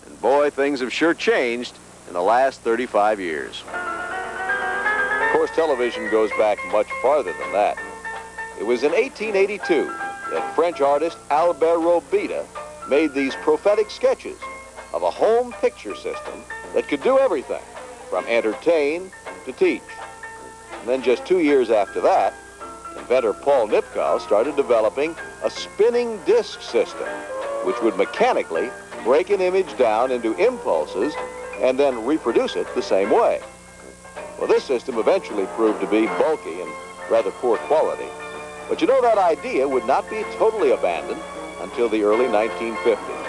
And boy, things have sure changed in the last 35 years. Of course, television goes back much farther than that. It was in 1882 that French artist Albert Robida made these prophetic sketches of a home picture system that could do everything from entertain to teach. And then just 2 years after that, inventor Paul Nipkow started developing a spinning disc system, which would mechanically break an image down into impulses and then reproduce it the same way. Well, this system eventually proved to be bulky and rather poor quality. But you know, that idea would not be totally abandoned until the early 1950s.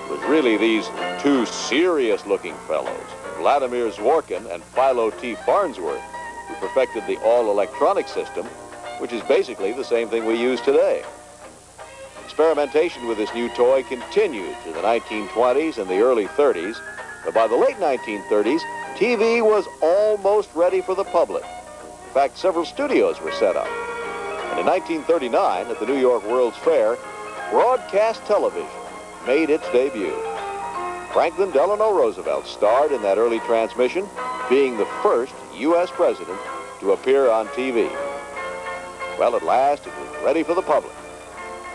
It was really these two serious-looking fellows, Vladimir Zworykin and Philo T. Farnsworth, who perfected the all-electronic system, which is basically the same thing we use today. Experimentation with this new toy continued through the 1920s and the early 30s, but by the late 1930s, TV was almost ready for the public. In fact, several studios were set up. And in 1939, at the New York World's Fair, broadcast television made its debut. Franklin Delano Roosevelt starred in that early transmission, being the first U.S. president to appear on TV. Well, at last, it was ready for the public.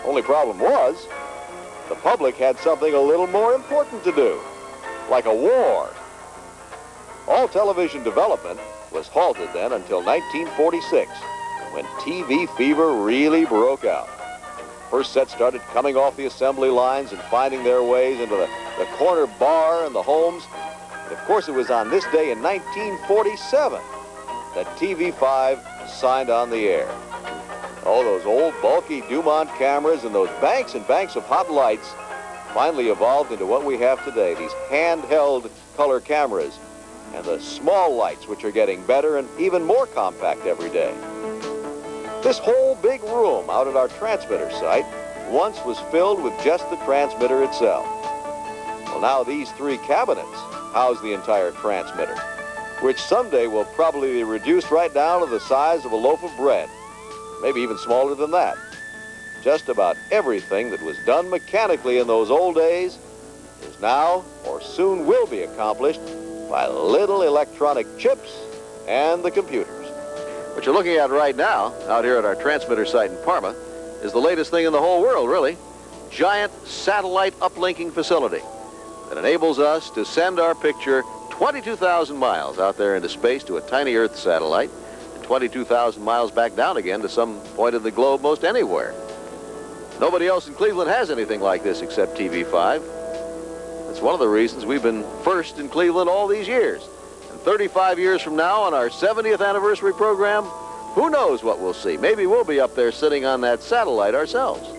Only problem was, the public had something a little more important to do, like a war. All television development was halted then until 1946, when TV fever really broke out. First sets started coming off the assembly lines and finding their ways into the corner bar and the homes. And of course, it was on this day in 1947 that TV5 signed on the air. Oh, those old bulky Dumont cameras and those banks and banks of hot lights finally evolved into what we have today, these handheld color cameras and the small lights, which are getting better and even more compact every day. This whole big room out at our transmitter site once was filled with just the transmitter itself. Well, now these three cabinets house the entire transmitter, which someday will probably be reduced right down to the size of a loaf of bread, maybe even smaller than that. Just about everything that was done mechanically in those old days is now or soon will be accomplished by little electronic chips and the computers. What you're looking at right now, out here at our transmitter site in Parma, is the latest thing in the whole world, really. Giant satellite uplinking facility that enables us to send our picture 22,000 miles out there into space to a tiny Earth satellite, and 22,000 miles back down again to some point in the globe most anywhere. Nobody else in Cleveland has anything like this except TV5. That's one of the reasons we've been first in Cleveland all these years. 35 years from now, on our 70th anniversary program, who knows what we'll see? Maybe we'll be up there sitting on that satellite ourselves.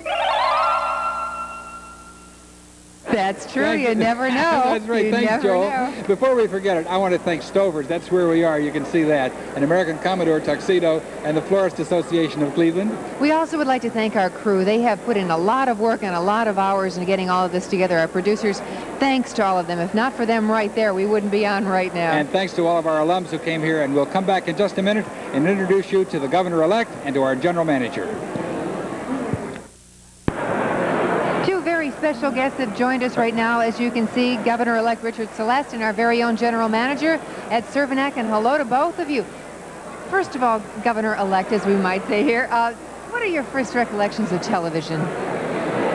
That's true. You never know. That's right. Thanks, Joel. Before we forget it, I want to thank Stovers. That's where we are. You can see that. An American Commodore tuxedo and the Florist Association of Cleveland. We also would like to thank our crew. They have put in a lot of work and a lot of hours in getting all of this together. Our producers, thanks to all of them. If not for them right there, we wouldn't be on right now. And thanks to all of our alums who came here. And we'll come back in just a minute and introduce you to the governor-elect and to our general manager. Special guests have joined us right now. As you can see, Governor-elect Richard Celeste and our very own general manager, Ed Cervenak, and hello to both of you. First of all, Governor-elect, as we might say here, what are your first recollections of television?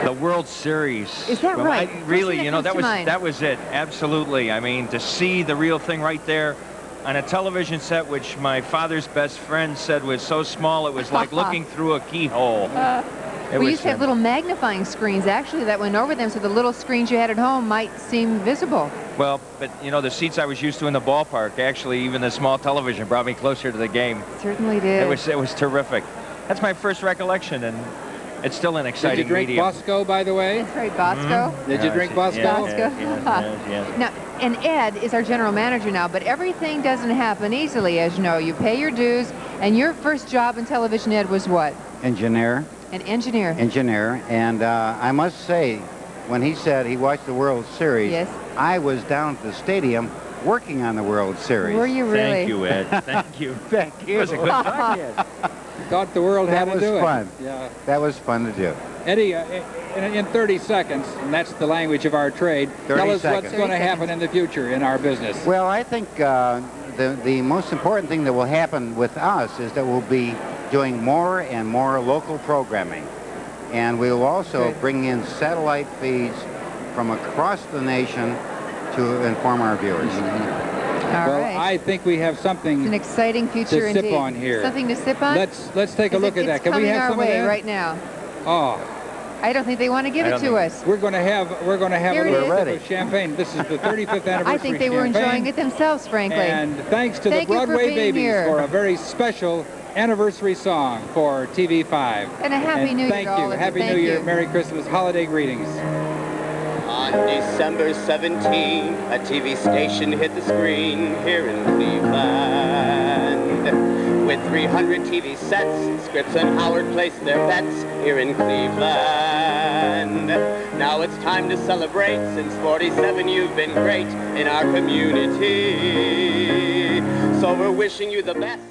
The World Series. Is that right? Really, you know, that was it. Absolutely. I mean, to see the real thing right there on a television set, which my father's best friend said was so small it was like looking through a keyhole. We used to have little magnifying screens, actually, that went over them so the little screens you had at home might seem visible. Well, but, you know, the seats I was used to in the ballpark, actually, even the small television brought me closer to the game. Certainly did. It was terrific. That's my first recollection, and it's still an exciting medium. Did you drink Bosco, by the way? That's right, Bosco. Mm-hmm. Did you drink Bosco? Yes. Now, and Ed is our general manager now, but everything doesn't happen easily, as you know. You pay your dues, and your first job in television, Ed, was what? Engineer. An engineer. Engineer. And I must say, when he said he watched the World Series, yes, I was down at the stadium working on the World Series. Were you really? Thank you, Ed. Thank you. Thank you. It was a good time, Ed. Thought the world had to do it. That was fun. Yeah. That was fun to do. Eddie, in 30 seconds, and that's the language of our trade, 30 tell us seconds. what's going to happen in the future in our business. Well, I think the most important thing that will happen with us is that we'll be doing more and more local programming. And we will also bring in satellite feeds from across the nation to inform our viewers. Well, I think we have something It's an exciting future to sip indeed. on here. Something to sip on? Let's take a look at that. Can we have some of It's coming our way that? right now. Oh, I don't think they want to give it to us. we're going to have Here a it little is. sip of champagne. This is the 35th anniversary I think they were champagne. enjoying it themselves, frankly. And thanks to Thank the you for Broadway being Babies here. for a very special anniversary song for TV5. And a Happy New Year thank to all you. of you. Happy Thank New Year. you. Merry Christmas. Holiday greetings. On December 17, a TV station hit the screen here in Cleveland. With 300 TV sets, Scripps and Howard placed their bets here in Cleveland. Now it's time to celebrate. Since 47, you've been great in our community. So we're wishing you the best.